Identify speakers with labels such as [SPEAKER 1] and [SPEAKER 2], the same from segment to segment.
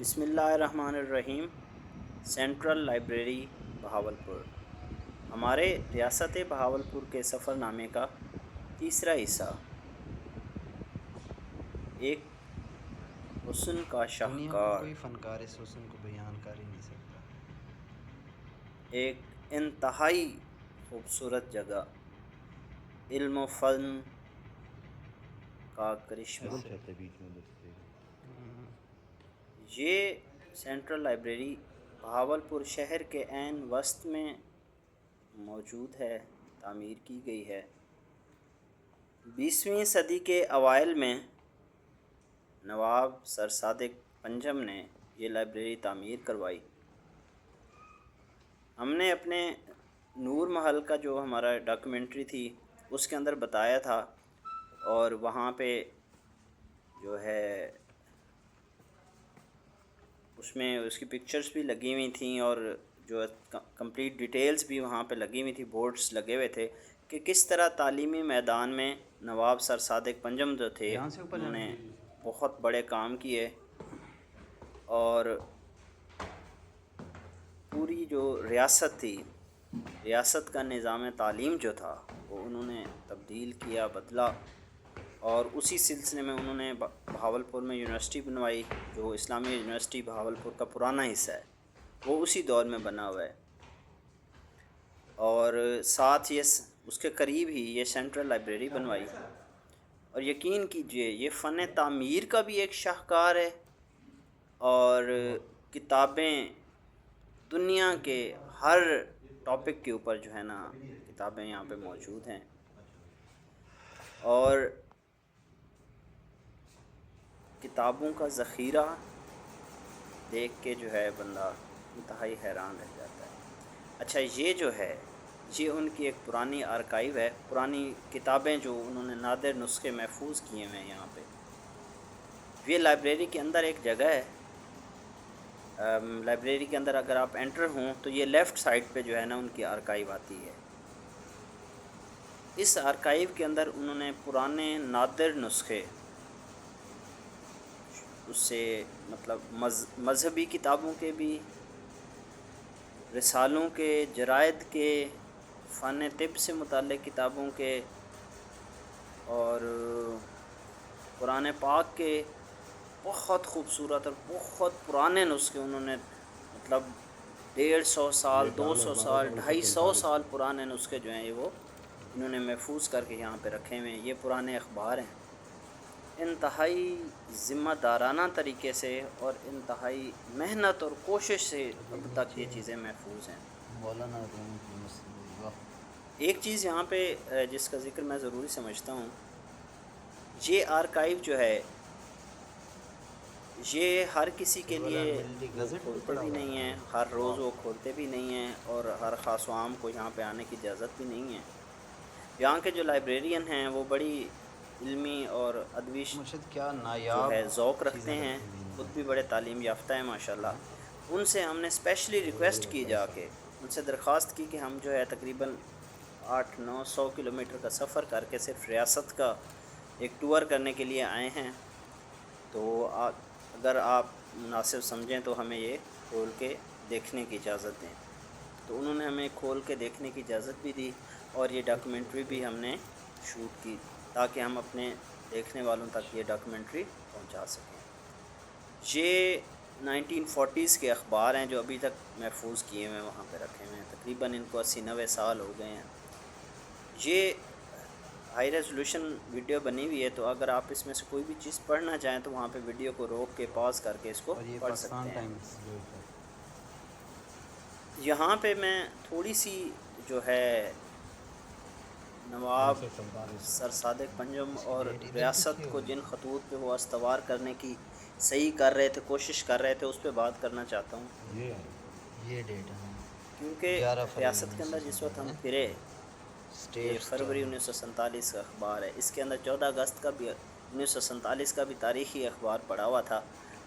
[SPEAKER 1] بسم اللہ الرحمن الرحیم۔ سینٹرل لائبریری بہاولپور ہمارے ریاست بہاولپور کے سفر نامے کا تیسرا حصہ، ایک حسن کا
[SPEAKER 2] دنیا کا
[SPEAKER 1] شاہکار،
[SPEAKER 2] کوئی فنکار اس حسن کو بیان کر ہی نہیں سکتا۔
[SPEAKER 1] ایک انتہائی خوبصورت جگہ، علم و فن کا کرشمہ۔ یہ سینٹرل لائبریری بہاولپور شہر کے عین وسط میں موجود ہے، تعمیر کی گئی ہے۔ 20ویں صدی کے اوائل میں نواب سر صادق پنجم نے یہ لائبریری تعمیر کروائی۔ ہم نے اپنے نور محل کا جو ہمارا ڈاکیومنٹری تھی اس کے اندر بتایا تھا، اور وہاں پہ جو ہے اس میں اس کی پکچرز بھی لگی ہوئی تھیں، اور جو کمپلیٹ ڈیٹیلز بھی وہاں پہ لگی ہوئی تھی، بورڈز لگے ہوئے تھے کہ کس طرح تعلیمی میدان میں نواب سر صادق پنجم جو تھے
[SPEAKER 2] یہاں سے اوپر
[SPEAKER 1] انہوں
[SPEAKER 2] جانا
[SPEAKER 1] نے
[SPEAKER 2] ہے۔
[SPEAKER 1] بہت بڑے کام کیے، اور پوری جو ریاست تھی، ریاست کا نظام تعلیم جو تھا وہ انہوں نے تبدیل کیا، بدلا، اور اسی سلسلے میں انہوں نے بہاولپور میں یونیورسٹی بنوائی، جو اسلامیہ یونیورسٹی بہاولپور کا پرانا حصہ ہے، وہ اسی دور میں بنا ہوا ہے۔ اور ساتھ یہ اس کے قریب ہی یہ سینٹرل لائبریری بنوائی، اور یقین کیجئے یہ فن تعمیر کا بھی ایک شاہکار ہے، اور کتابیں دنیا کے ہر ٹاپک کے اوپر جو ہے نا کتابیں یہاں پہ موجود ہیں، اور کتابوں کا ذخیرہ دیکھ کے جو ہے بندہ انتہائی حیران رہ جاتا ہے۔ اچھا، یہ جو ہے یہ ان کی ایک پرانی آرکائیو ہے، پرانی کتابیں جو انہوں نے نادر نسخے محفوظ کیے ہوئے ہیں یہاں پہ۔ یہ لائبریری کے اندر ایک جگہ ہے، لائبریری کے اندر اگر آپ انٹر ہوں تو یہ لیفٹ سائڈ پہ جو ہے نا ان کی آرکائیو آتی ہے۔ اس آرکائیو کے اندر انہوں نے پرانے نادر نسخے، اس سے مطلب مذہبی کتابوں کے بھی، رسالوں کے، جرائد کے، فن طب سے متعلق کتابوں کے، اور قرآن پاک کے بہت خوبصورت اور بہت پرانے نسخے انہوں نے، مطلب 150 سال، 200 سال، 250 سال پرانے نسخے جو ہیں وہ انہوں نے محفوظ کر کے یہاں پہ رکھے ہوئے ہیں۔ یہ پرانے اخبار ہیں، انتہائی ذمہ دارانہ طریقے سے اور انتہائی محنت اور کوشش سے اب تک یہ چیزیں محفوظ ہیں۔
[SPEAKER 2] مولانا
[SPEAKER 1] ایک چیز یہاں پہ جس کا ذکر میں ضروری سمجھتا ہوں، یہ آرکائیو جو ہے یہ ہر کسی کے لیے کھولتے بھی نہیں ہیں، ہر روز وہ کھولتے بھی نہیں ہیں، اور ہر خاص و عام کو یہاں پہ آنے کی اجازت بھی نہیں ہے۔ یہاں کے جو لائبریرین ہیں وہ بڑی علمی اور ادبی
[SPEAKER 2] مرشد کیا
[SPEAKER 1] جو
[SPEAKER 2] نایاب
[SPEAKER 1] ہے ذوق
[SPEAKER 2] چیزیں
[SPEAKER 1] رکھتے ہیں،
[SPEAKER 2] رکھی ہوئی
[SPEAKER 1] خود
[SPEAKER 2] ہیں۔
[SPEAKER 1] بھی بڑے تعلیم یافتہ ہیں ماشاءاللہ۔ ان سے ہم نے اسپیشلی ریکویسٹ کی، جا کے ان سے درخواست کی کہ ہم جو ہے تقریباً 800-900 کلومیٹر کا سفر کر کے صرف ریاست کا ایک ٹور کرنے کے لیے آئے ہیں، تو اگر آپ مناسب سمجھیں تو ہمیں یہ کھول کے دیکھنے کی اجازت دیں۔ تو انہوں نے ہمیں کھول کے دیکھنے کی اجازت بھی دی، اور یہ ڈاکیومنٹری بھی ہم نے شوٹ کی تاکہ ہم اپنے دیکھنے والوں تک یہ ڈاکیومنٹری پہنچا سکیں۔ یہ 1940s کے اخبار ہیں جو ابھی تک محفوظ کیے ہوئے ہیں، وہاں پہ رکھے ہوئے ہیں، تقریباً ان کو 80-90 سال ہو گئے ہیں۔ یہ ہائی ریزولوشن ویڈیو بنی ہوئی ہے، تو اگر آپ اس میں سے کوئی بھی چیز پڑھنا چاہیں تو وہاں پہ ویڈیو کو روک کے پاز کر کے اس کو
[SPEAKER 2] اور یہ
[SPEAKER 1] پڑھ
[SPEAKER 2] پاکستان
[SPEAKER 1] سکتے ہیں۔
[SPEAKER 2] ٹائمز جو ہے۔
[SPEAKER 1] یہاں پہ میں تھوڑی سی جو ہے نواب سر صادق پنجم اور ریاست کو جن خطوط پہ وہ استوار کرنے کی صحیح کر رہے تھے، کوشش کر رہے تھے، اس پہ بات کرنا چاہتا ہوں،
[SPEAKER 2] یہ ڈیٹ ہے
[SPEAKER 1] کیونکہ
[SPEAKER 2] 11 فروری
[SPEAKER 1] ریاست کے اندر جس وقت ہم
[SPEAKER 2] 1947
[SPEAKER 1] پھرے، یہ
[SPEAKER 2] اسٹیٹ
[SPEAKER 1] فروری 1947 کا اخبار ہے، اس کے اندر 14 اگست کا بھی 1947 کا بھی تاریخی اخبار پڑا ہوا تھا،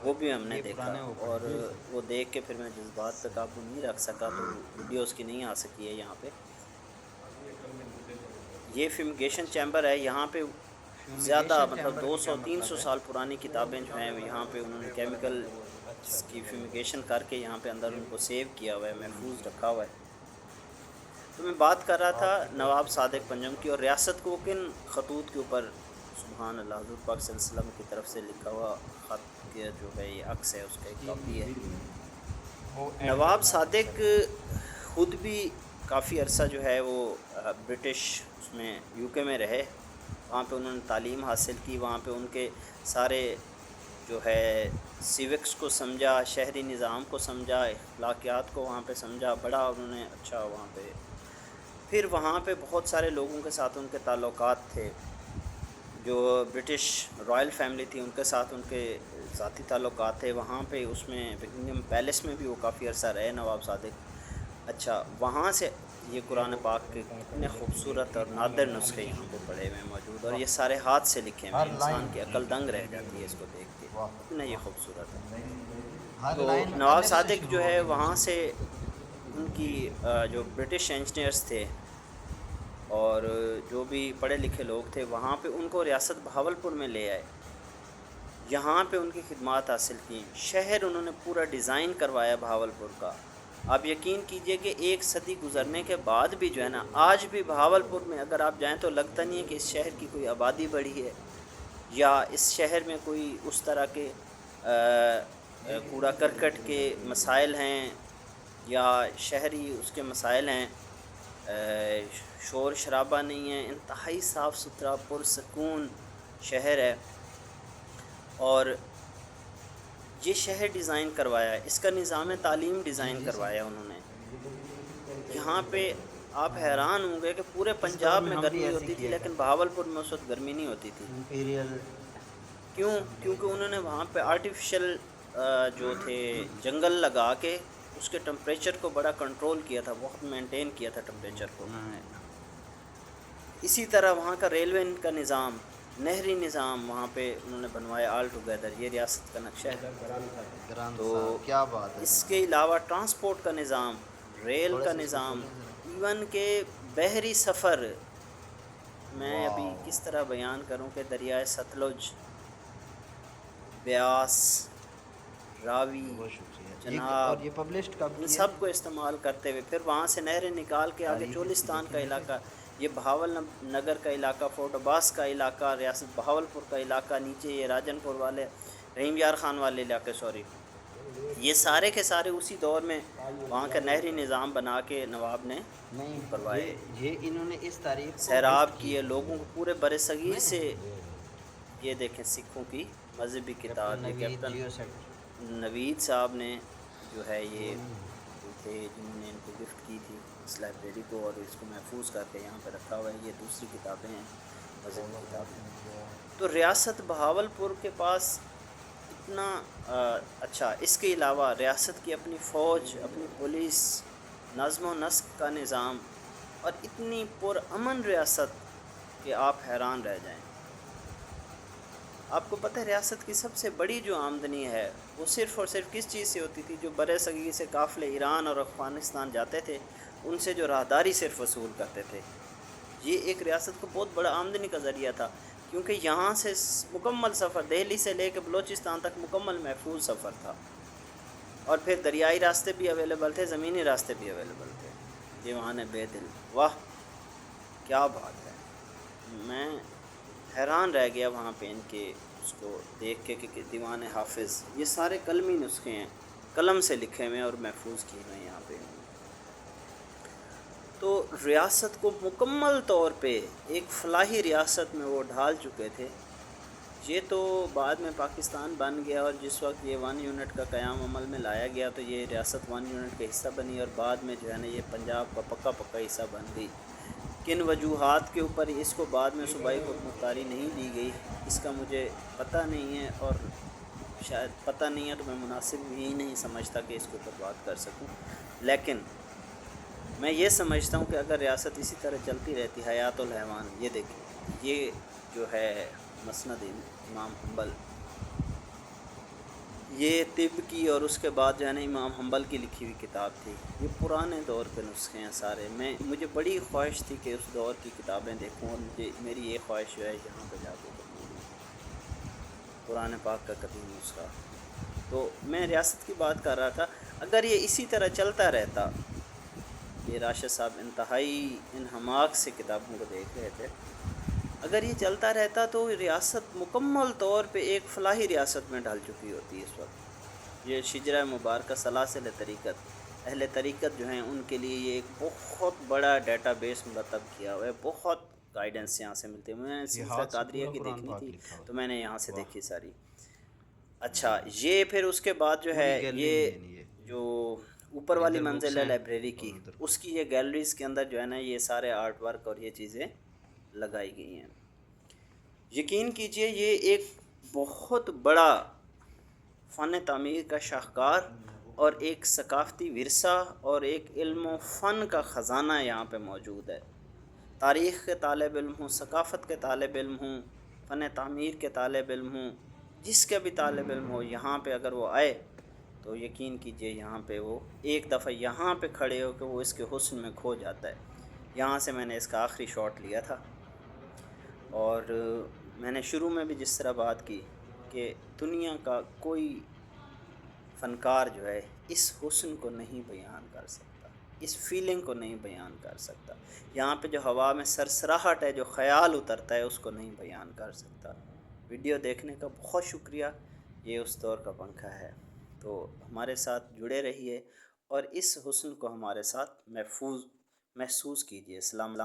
[SPEAKER 1] وہ بھی ہم نے
[SPEAKER 2] یہ
[SPEAKER 1] دیکھا،
[SPEAKER 2] پرانے وہ
[SPEAKER 1] اور
[SPEAKER 2] پڑھے ہیں۔
[SPEAKER 1] وہ دیکھ کے پھر میں جذبات پہ قابو نہیں رکھ سکا، تو ویڈیوز کی نہیں آ سکی ہے یہاں پہ۔ یہ فیومیگیشن چیمبر ہے، یہاں پہ زیادہ
[SPEAKER 2] فیومیگیشن
[SPEAKER 1] مطلب
[SPEAKER 2] چیمبر کا کیا
[SPEAKER 1] 200-300
[SPEAKER 2] مطلب ہے؟
[SPEAKER 1] سال پرانی کتابیں جو ہیں یہاں پہ انہوں نے کیمیکل اس کی فیومیگیشن کر کے یہاں پہ اندر ان کو سیو کیا ہوا ہے، محفوظ رکھا ہوا ہے۔ تو میں بات کر رہا تھا نواب صادق پنجم کی، اور ریاست کو کن خطوط کے اوپر، سبحان اللہ، حضور پاک صلی اللہ علیہ وسلم کی طرف سے لکھا ہوا خط کے جو ہے یہ عکس ہے، اس کا ایک کاپی ہے۔ نواب صادق خود بھی کافی عرصہ جو ہے وہ برٹش اس میں یو کے میں رہے، وہاں پہ انہوں نے تعلیم حاصل کی، وہاں پہ ان کے سارے جو ہے سیوکس کو سمجھا، شہری نظام کو سمجھا، اخلاقیات کو وہاں پہ سمجھا، بڑا انہوں نے اچھا وہاں پہ۔ پھر وہاں پہ بہت سارے لوگوں کے ساتھ ان کے تعلقات تھے، جو برٹش رائل فیملی تھی ان کے ساتھ ان کے ذاتی تعلقات تھے، وہاں پہ اس میں بکنگھم پیلس میں بھی وہ کافی عرصہ رہے نواب صادق۔ اچھا، وہاں سے یہ قرآن پاک کے کتنے خوبصورت اور نادر نسخے یہاں پہ پڑے ہوئے ہیں موجود، اور یہ سارے ہاتھ سے لکھے ہوئے ہیں، انسان کی عقل دنگ رہ جاتی ہے اس کو دیکھ کے، اتنا یہ خوبصورت ہے۔ تو نواب صادق جو ہے وہاں سے ان کی جو برٹش انجینئرس تھے اور جو بھی پڑھے لکھے لوگ تھے وہاں پہ ان کو ریاست بہاولپور میں لے آئے، یہاں پہ ان کی خدمات حاصل کی، شہر انہوں نے پورا ڈیزائن کروایا بہاولپور کا۔ آپ یقین کیجئے کہ 1 صدی گزرنے کے بعد بھی جو ہے نا، آج بھی بہاولپور میں اگر آپ جائیں تو لگتا نہیں ہے کہ اس شہر کی کوئی آبادی بڑھی ہے، یا اس شہر میں کوئی اس طرح کے کوڑا کرکٹ کے مسائل ہیں، یا شہری اس کے مسائل ہیں، شور شرابہ نہیں ہے، انتہائی صاف ستھرا پرسکون شہر ہے۔ اور یہ شہر ڈیزائن کروایا ہے، اس کا نظام تعلیم ڈیزائن کروایا انہوں نے۔ یہاں پہ آپ حیران ہوں گے کہ پورے پنجاب میں گرمی ہوتی تھی لیکن بہاولپور میں اس وقت گرمی نہیں ہوتی تھی۔ کیونکہ انہوں نے وہاں پہ آرٹیفیشل جو تھے جنگل لگا کے اس کے ٹمپریچر کو بڑا کنٹرول کیا تھا، بہت مینٹین کیا تھا ٹمپریچر کو۔ اسی طرح وہاں کا ریلوے کا نظام، نہری نظام وہاں پہ انہوں نے بنوایا آل ٹوگیدر، یہ ریاست کا نقشہ ہے۔ تو
[SPEAKER 2] کیا بات ہے،
[SPEAKER 1] اس کے علاوہ ٹرانسپورٹ کا نظام، ریل کا نظام، ایون کہ بحری سفر، میں ابھی کس طرح بیان کروں کہ دریائے ستلج، بیاس، راوی، جناب،
[SPEAKER 2] اور یہ پبلشڈ کب
[SPEAKER 1] ان
[SPEAKER 2] کی ہے؟
[SPEAKER 1] سب کو استعمال کرتے ہوئے پھر وہاں سے نہریں نکال کے آگے چولستان کا علاقہ، یہ بہاول نگر کا علاقہ، فورٹ عباس کا علاقہ، ریاست بہاولپور کا علاقہ، نیچے یہ راجن پور والے، رحیم یار خان والے علاقے، یہ سارے کے سارے اسی دور میں وہاں کا نہری نظام بنا کے نواب نے کروائے،
[SPEAKER 2] یہ انہوں نے اس تاریخ کو
[SPEAKER 1] سیراب کیے لوگوں کو پورے بر صغیر سے۔ یہ دیکھیں سکھوں کی مذہبی کتاب، یہ کیپٹن نوید صاحب نے جو ہے یہ تھے جنہوں نے ان کو گفٹ کی تھی اس لائبریری کو، اور اس کو محفوظ کر کے یہاں پہ رکھا ہوا ہے۔ یہ دوسری کتابیں ہیں، مذہبی کتابیں۔ تو ریاست بہاولپور کے پاس اتنا اچھا، اس کے علاوہ ریاست کی اپنی فوج، اپنی پولیس، نظم و نسق کا نظام، اور اتنی پرامن ریاست کہ آپ حیران رہ جائیں۔ آپ کو پتہ ہے ریاست کی سب سے بڑی جو آمدنی ہے وہ صرف اور صرف کس چیز سے ہوتی تھی؟ جو بر صغیر سے قافلے ایران اور افغانستان جاتے تھے ان سے جو راہداری صرف وصول کرتے تھے، یہ ایک ریاست کو بہت بڑا آمدنی کا ذریعہ تھا، کیونکہ یہاں سے مکمل سفر دہلی سے لے کے بلوچستان تک مکمل محفوظ سفر تھا، اور پھر دریائی راستے بھی اویلیبل تھے، زمینی راستے بھی اویلیبل تھے۔ دیوان بے دل، واہ کیا بات ہے! میں حیران رہ گیا وہاں پہ ان کے اس کو دیکھ کے کہ دیوان حافظ، یہ سارے قلمی نسخے ہیں، قلم سے لکھے ہوئے اور محفوظ کیے ہوئے ہیں یہاں پہ۔ تو ریاست کو مکمل طور پہ ایک فلاحی ریاست میں وہ ڈھال چکے تھے۔ یہ تو بعد میں پاکستان بن گیا، اور جس وقت یہ 1 یونٹ کا قیام عمل میں لایا گیا تو یہ ریاست 1 یونٹ کا حصہ بنی، اور بعد میں جو ہے نا یہ پنجاب کا پکا حصہ بن گئی۔ کن وجوہات کے اوپر اس کو بعد میں صوبائی خود مختاری نہیں دی گئی اس کا مجھے پتہ نہیں ہے، اور شاید پتہ نہیں ہے تو میں مناسب ہی نہیں سمجھتا کہ اس کے اوپر بات کر سکوں، لیکن میں یہ سمجھتا ہوں کہ اگر ریاست اسی طرح چلتی رہتی، حیات الحیوان، یہ دیکھیں یہ جو ہے مسند امام حنبل، یہ طب کی اور اس کے بعد جو ہے نا امام حنبل کی لکھی ہوئی کتاب تھی، یہ پرانے دور کے نسخے ہیں سارے۔ مجھے بڑی خواہش تھی کہ اس دور کی کتابیں دیکھوں، اور میری یہ خواہش جو ہے یہاں پہ جا کے قرآن پاک کا قدیم نسخہ تو میں ریاست کی بات کر رہا تھا، اگر یہ اسی طرح چلتا رہتا، یہ راشد صاحب انتہائی انہماک سے کتابوں کو دیکھ رہے تھے، اگر یہ چلتا رہتا تو ریاست مکمل طور پہ ایک فلاحی ریاست میں ڈھل چکی ہوتی ہے اس وقت۔ یہ شجرہ مبارکہ سلاسل طریقت، اہل طریقت جو ہیں ان کے لیے یہ ایک بہت بڑا ڈیٹا بیس مرتب کیا ہوا ہے، بہت گائیڈنس یہاں سے ملتی ہے۔ میں نے
[SPEAKER 2] یہ
[SPEAKER 1] سلسلہ
[SPEAKER 2] ہاتھ سے
[SPEAKER 1] قادریہ
[SPEAKER 2] پورا
[SPEAKER 1] کی
[SPEAKER 2] قرآن
[SPEAKER 1] دیکھنی
[SPEAKER 2] پاک
[SPEAKER 1] تھی
[SPEAKER 2] لکھا ہوا
[SPEAKER 1] تو میں نے یہاں سے
[SPEAKER 2] ہے۔ واہ،
[SPEAKER 1] دیکھی ساری۔ اچھا، یہ پھر اس کے بعد جو ہے
[SPEAKER 2] پوری گیلری میں
[SPEAKER 1] یہ
[SPEAKER 2] یعنی یہ
[SPEAKER 1] جو اوپر والی
[SPEAKER 2] ادھر بکس
[SPEAKER 1] منزل ہے
[SPEAKER 2] ہیں
[SPEAKER 1] لائبریری
[SPEAKER 2] اور
[SPEAKER 1] کی،
[SPEAKER 2] ادھر
[SPEAKER 1] اس کی یہ گیلریز کے اندر جو ہے نا یہ سارے آرٹ ورک اور یہ چیزیں لگائی گئی ہیں۔ یقین کیجئے یہ ایک بہت بڑا فن تعمیر کا شاہکار اور ایک ثقافتی ورثہ اور ایک علم و فن کا خزانہ یہاں پہ موجود ہے۔ تاریخ کے طالب علم ہوں، ثقافت کے طالب علم ہوں، فن تعمیر کے طالب علم ہوں، جس کا بھی طالب علم ہو یہاں پہ اگر وہ آئے تو یقین کیجئے یہاں پہ وہ ایک دفعہ یہاں پہ کھڑے ہو کہ وہ اس کے حسن میں کھو جاتا ہے۔ یہاں سے میں نے اس کا آخری شاٹ لیا تھا، اور میں نے شروع میں بھی جس طرح بات کی کہ دنیا کا کوئی فنکار جو ہے اس حسن کو نہیں بیان کر سکتا، اس فیلنگ کو نہیں بیان کر سکتا، یہاں پہ جو ہوا میں سرسراہٹ ہے، جو خیال اترتا ہے، اس کو نہیں بیان کر سکتا۔ ویڈیو دیکھنے کا بہت شکریہ، یہ اس دور کا پنکھا ہے، تو ہمارے ساتھ جڑے رہیے اور اس حسن کو ہمارے ساتھ محفوظ محسوس کیجیے۔ السلام علیکم۔